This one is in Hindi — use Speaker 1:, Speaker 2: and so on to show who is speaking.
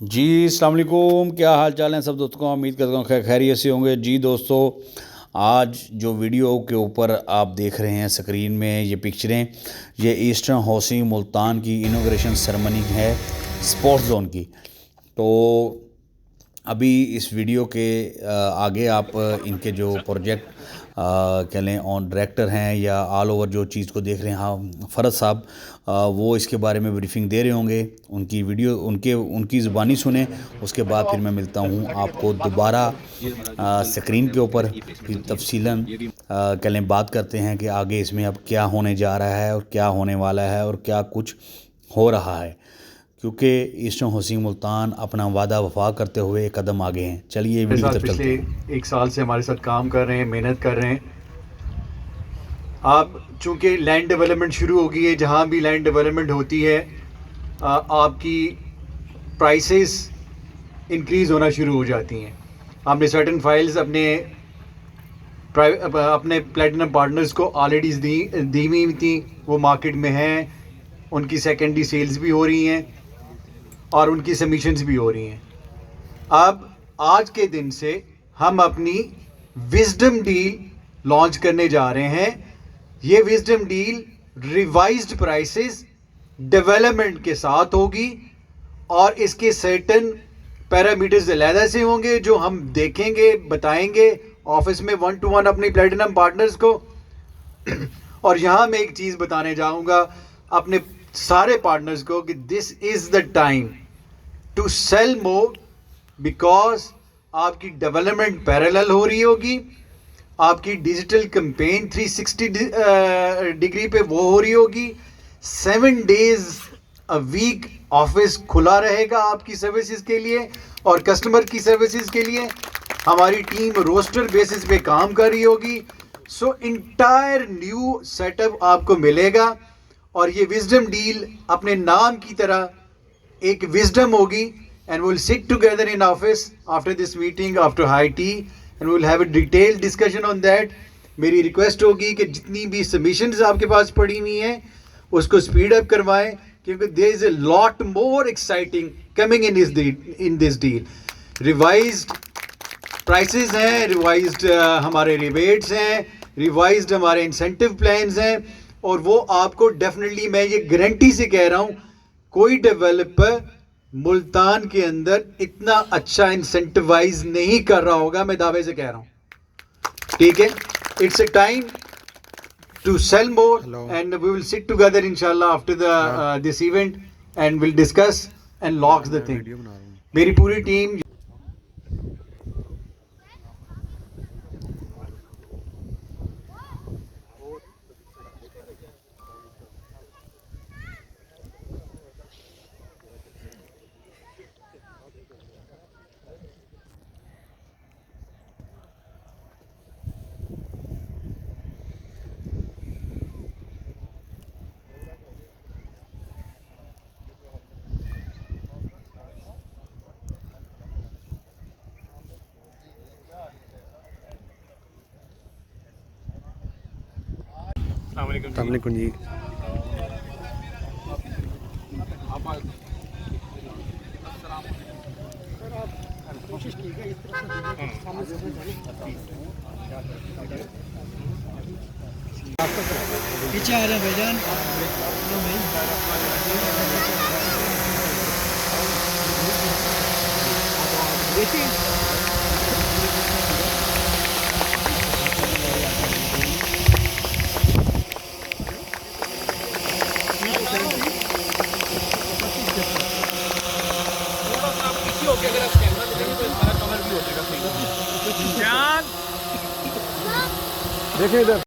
Speaker 1: जी अस्सलाम वालेकुम, क्या हाल चाल है सब दोस्तों को। उम्मीद करता हूँ खैरियत से होंगे। जी दोस्तों, आज जो वीडियो के ऊपर आप देख रहे हैं स्क्रीन में ये पिक्चरें, ये ईस्टर्न हाउसिंग मुल्तान की इनॉग्रेशन सेरेमनी है स्पोर्ट्स जोन की। तो अभी इस वीडियो के आगे आप इनके जो प्रोजेक्ट कह लें ऑन डायरेक्टर हैं या ऑल ओवर जो चीज़ को देख रहे हैं, हाँ फ़रद साहब, वो इसके बारे में ब्रीफिंग दे रहे होंगे। उनकी वीडियो उनकी ज़ुबानी सुने, उसके बाद फिर मैं मिलता हूँ आपको दोबारा स्क्रीन के ऊपर। फिर तफसीलन कह लें बात करते हैं कि आगे इसमें अब क्या होने जा रहा है और क्या होने वाला है और क्या कुछ हो रहा है, क्योंकि ईस्टर्न हाउसिंग मुल्तान अपना वादा वफा करते हुए एक कदम आगे हैं। चलिए वीडियो की तरफ चलते हैं।
Speaker 2: पिछले एक साल से हमारे साथ काम कर रहे हैं, मेहनत कर रहे हैं। आप चूँकि लैंड डेवलपमेंट शुरू हो गई है, जहाँ भी लैंड डेवलपमेंट होती है आपकी प्राइसेस इंक्रीज़ होना शुरू हो जाती हैं। आपने सर्टेन फाइल्स अपने प्लेटिनम पार्टनर्स को ऑलरेडी दी हुई थी, वो मार्केट में हैं, उनकी सेकेंडरी सेल्स भी हो रही हैं और उनकी सबमिशंस भी हो रही हैं। अब आज के दिन से हम अपनी विजडम डील लॉन्च करने जा रहे हैं। ये wisdom deal revised prices development के साथ होगी और इसके सर्टेन पैरामीटर्स अलहदा से होंगे जो हम देखेंगे, बताएंगे ऑफिस में 1-to-1 अपनी प्लेटिनम पार्टनर्स को। और यहाँ मैं एक चीज़ बताने जाऊँगा अपने सारे पार्टनर्स को कि this is the time to sell more, because आपकी डेवलपमेंट पैरेलल हो रही होगी, आपकी डिजिटल कैंपेन 360 डिग्री पे वो हो रही होगी। 7 days अ वीक ऑफिस खुला रहेगा आपकी सर्विसेज के लिए और कस्टमर की सर्विसेज के लिए। हमारी टीम रोस्टर बेसिस पे काम कर रही होगी। सो इंटायर न्यू सेटअप आपको मिलेगा और ये विजडम डील अपने नाम की तरह एक विजडम होगी। And we'll sit together in office after this meeting, after high tea, and we'll have a detailed discussion on that. मेरी रिक्वेस्ट होगी कि जितनी भी सबमिशंस आपके पास पड़ी हुई हैं उसको स्पीड अप करवाएं, क्योंकि there is a lot more exciting coming in this deal. Revised prices हैं, revised हमारे rebates हैं, revised हमारे incentive plans हैं, और वो आपको डेफिनेटली, मैं ये गारंटी से कह रहा हूँ, कोई डेवलपर मुल्तान के अंदर इतना अच्छा इंसेंटिवाइज नहीं कर रहा होगा, मैं दावे से कह रहा हूं। ठीक है, it's a time to sell more and we will sit together इंशाल्लाह after the this event and will discuss and lock the thing. मेरी पूरी टीम
Speaker 3: अस्सलामुअलैकुम जी।
Speaker 4: पीछे आ रहे हैं भाईजान। अगर आप कैमरा देखेंगे तो हमारा कवर भी हो जाएगा।
Speaker 3: देखें इधर।